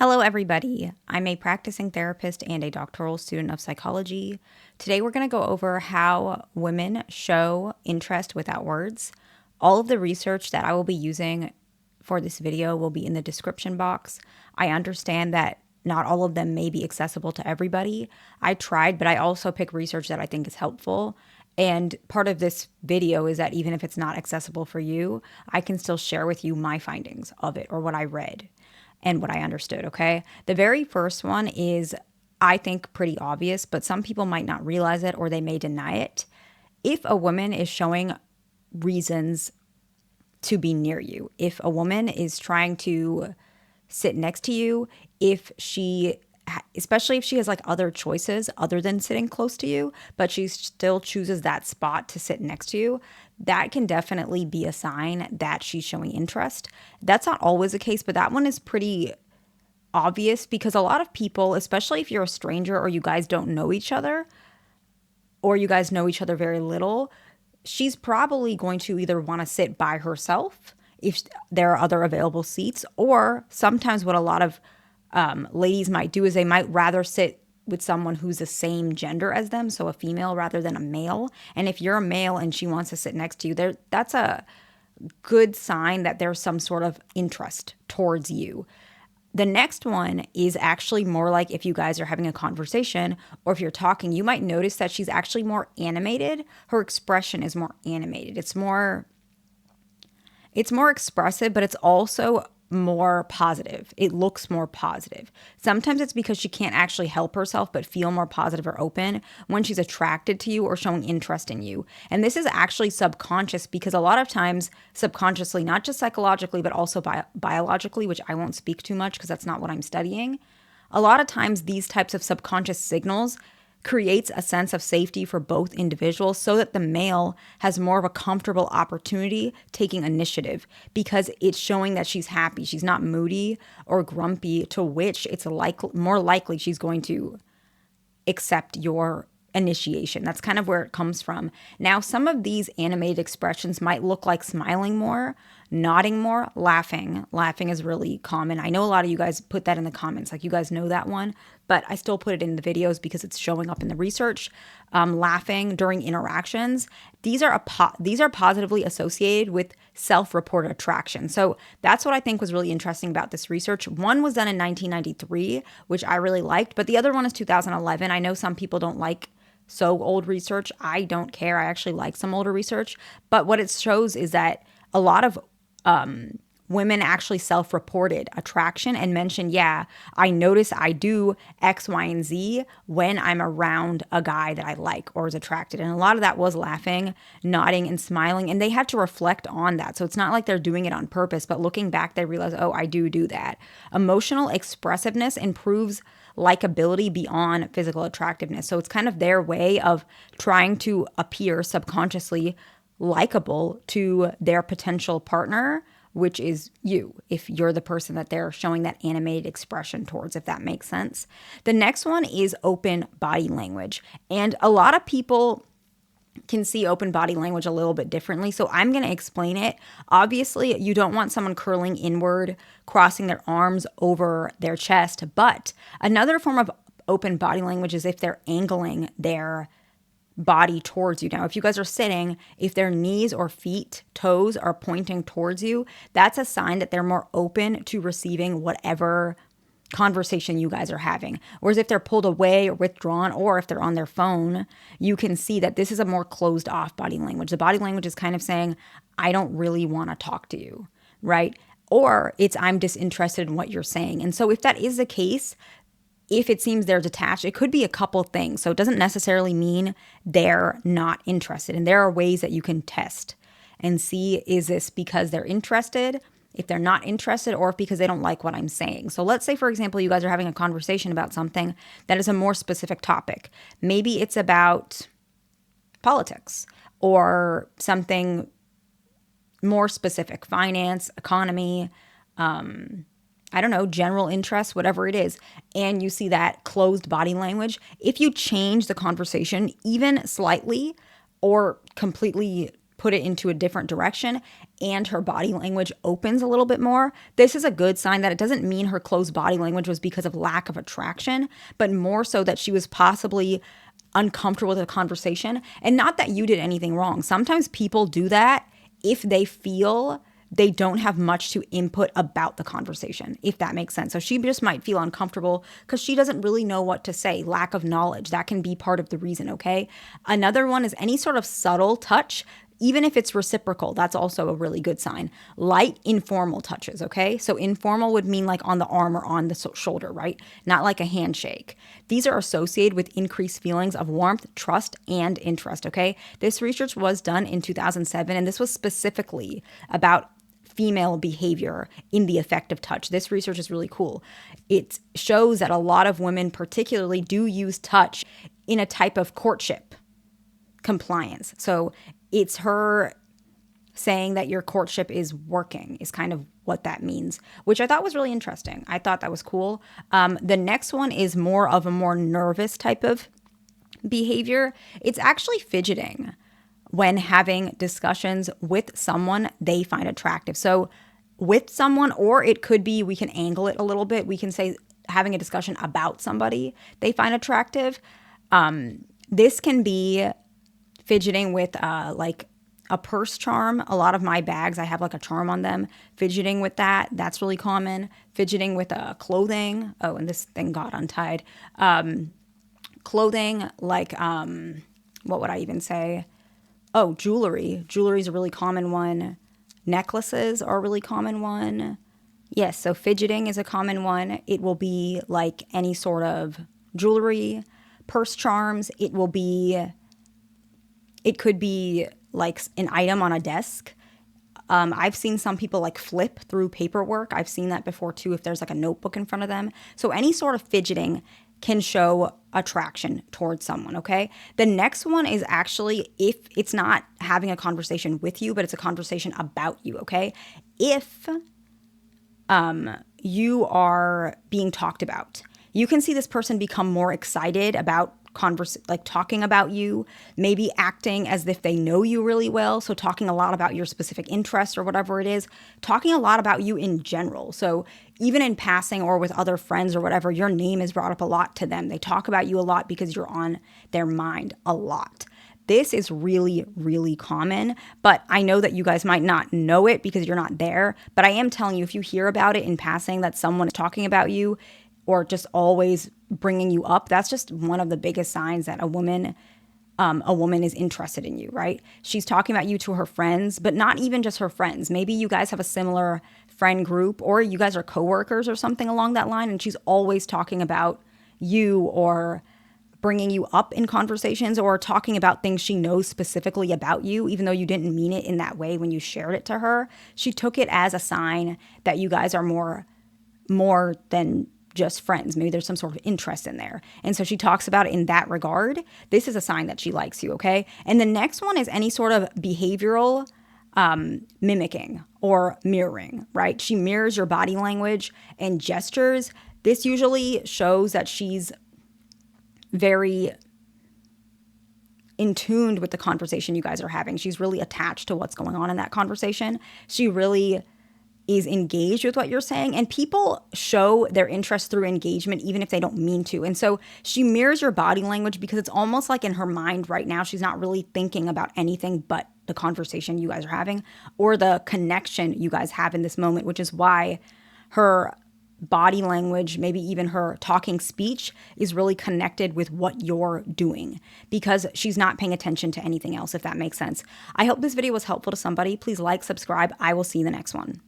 Hello, everybody. I'm a practicing therapist and a doctoral student of psychology. Today, we're going to go over how women show interest without words. All of the research that I will be using for this video will be in the description box. I understand that not all of them may be accessible to everybody. I tried, but I also pick research that I think is helpful. And part of this video is that even if it's not accessible for you, I can still share with you my findings of it or what I read and what I understood, okay? The very first one is, I think, pretty obvious, but some people might not realize it or they may deny it. If a woman is showing reasons to be near you, if a woman is trying to sit next to you, especially if she has like other choices other than sitting close to you, but she still chooses that spot to sit next to you, that can definitely be a sign that she's showing interest. That's not always the case, but that one is pretty obvious because a lot of people, especially if you're a stranger or you guys don't know each other or you guys know each other very little, she's probably going to either want to sit by herself if there are other available seats, or sometimes what a lot of ladies might do is they might rather sit with someone who's the same gender as them, so a female rather than a male. And if you're a male and she wants to sit next to you, that's a good sign that there's some sort of interest towards you. The next one is actually more like if you guys are having a conversation or if you're talking, you might notice that she's actually more animated. Her expression is more animated. It's more expressive, but it's also more positive. It looks more positive. Sometimes it's because she can't actually help herself but feel more positive or open when she's attracted to you or showing interest in you. And this is actually subconscious because a lot of times subconsciously, not just psychologically, but also biologically, which I won't speak too much because that's not what I'm studying. A lot of times these types of subconscious signals creates a sense of safety for both individuals so that the male has more of a comfortable opportunity taking initiative because it's showing that she's happy. She's not moody or grumpy, to which it's more likely she's going to accept your initiation. That's kind of where it comes from. Now, some of these animated expressions might look like smiling more, nodding more, laughing. Laughing is really common. I know a lot of you guys put that in the comments, like you guys know that one, but I still put it in the videos because it's showing up in the research. Laughing during interactions. These are positively associated with self-reported attraction. So that's what I think was really interesting about this research. One was done in 1993, which I really liked, but the other one is 2011. I know some people don't like so old research. I don't care. I actually like some older research. But what it shows is that a lot of women actually self-reported attraction and mentioned, yeah, I notice I do X, Y, and Z when I'm around a guy that I like or is attracted. And a lot of that was laughing, nodding, and smiling. And they had to reflect on that. So it's not like they're doing it on purpose, but looking back, they realize, oh, I do that. Emotional expressiveness improves likability beyond physical attractiveness. So it's kind of their way of trying to appear subconsciously likable to their potential partner, which is you, if you're the person that they're showing that animated expression towards, if that makes sense. The next one is open body language. And a lot of people can see open body language a little bit differently. So I'm going to explain it. Obviously, you don't want someone curling inward, crossing their arms over their chest. But another form of open body language is if they're angling their body towards you. Now, if you guys are sitting, if their knees or feet, toes are pointing towards you, that's a sign that they're more open to receiving whatever conversation you guys are having. Whereas if they're pulled away or withdrawn, or if they're on their phone, you can see that this is a more closed off body language. The body language is kind of saying, I don't really want to talk to you, right? Or it's, I'm disinterested in what you're saying. And so if that is the case, if it seems they're detached, it could be a couple things. So it doesn't necessarily mean they're not interested. And there are ways that you can test and see, is this because they're interested, if they're not interested, or if because they don't like what I'm saying. So let's say, for example, you guys are having a conversation about something that is a more specific topic. Maybe it's about politics or something more specific, finance, economy, I don't know, general interest, whatever it is, and you see that closed body language. If you change the conversation even slightly or completely put it into a different direction and her body language opens a little bit more, this is a good sign that it doesn't mean her closed body language was because of lack of attraction, but more so that she was possibly uncomfortable with the conversation. And not that you did anything wrong. Sometimes people do that if they feel they don't have much to input about the conversation, if that makes sense. So she just might feel uncomfortable because she doesn't really know what to say. Lack of knowledge, that can be part of the reason, okay? Another one is any sort of subtle touch, even if it's reciprocal, that's also a really good sign. Light, informal touches, okay? So informal would mean like on the arm or on the shoulder, right? Not like a handshake. These are associated with increased feelings of warmth, trust, and interest, okay? This research was done in 2007, and this was specifically about female behavior in the effect of touch. This research is really cool. It shows that a lot of women particularly do use touch in a type of courtship compliance. So it's her saying that your courtship is working is kind of what that means, which I thought was really interesting. I thought that was cool. The next one is more of a more nervous type of behavior. It's actually fidgeting when having discussions with someone they find attractive. So with someone, or it could be, we can angle it a little bit. We can say having a discussion about somebody they find attractive. This can be fidgeting with like a purse charm. A lot of my bags, I have like a charm on them. Fidgeting with that, that's really common. Fidgeting with clothing. Oh, and this thing got untied. Clothing, like, what would I even say? Oh, jewelry. Jewelry is a really common one. Necklaces are a really common one. Yes, so fidgeting is a common one. It will be like any sort of jewelry, purse charms. It could be like an item on a desk. I've seen some people like flip through paperwork. I've seen that before too, if there's like a notebook in front of them. So any sort of fidgeting can show attraction towards someone, okay? The next one is actually if it's not having a conversation with you, but it's a conversation about you, okay? If you are being talked about, you can see this person become more excited about talking about you, maybe acting as if they know you really well. So talking a lot about your specific interests or whatever it is, talking a lot about you in general. So even in passing or with other friends or whatever, your name is brought up a lot to them. They talk about you a lot because you're on their mind a lot. This is really, really common, but I know that you guys might not know it because you're not there. But I am telling you, if you hear about it in passing that someone is talking about you or just always bringing you up, that's just one of the biggest signs that a woman is interested in you, right? She's talking about you to her friends, but not even just her friends. Maybe you guys have a similar friend group or you guys are coworkers or something along that line, and she's always talking about you or bringing you up in conversations or talking about things she knows specifically about you, even though you didn't mean it in that way when you shared it to her. She took it as a sign that you guys are more than just friends. Maybe there's some sort of interest in there. And so she talks about it in that regard. This is a sign that she likes you, okay? And the next one is any sort of behavioral mimicking or mirroring, right? She mirrors your body language and gestures. This usually shows that she's very in tune with the conversation you guys are having. She's really attached to what's going on in that conversation. She really is engaged with what you're saying, and people show their interest through engagement even if they don't mean to. And so she mirrors your body language because it's almost like in her mind right now she's not really thinking about anything but the conversation you guys are having or the connection you guys have in this moment, which is why her body language, maybe even her talking speech, is really connected with what you're doing because she's not paying attention to anything else, if that makes sense. I hope this video was helpful to somebody. Please like, subscribe. I will see you in the next one.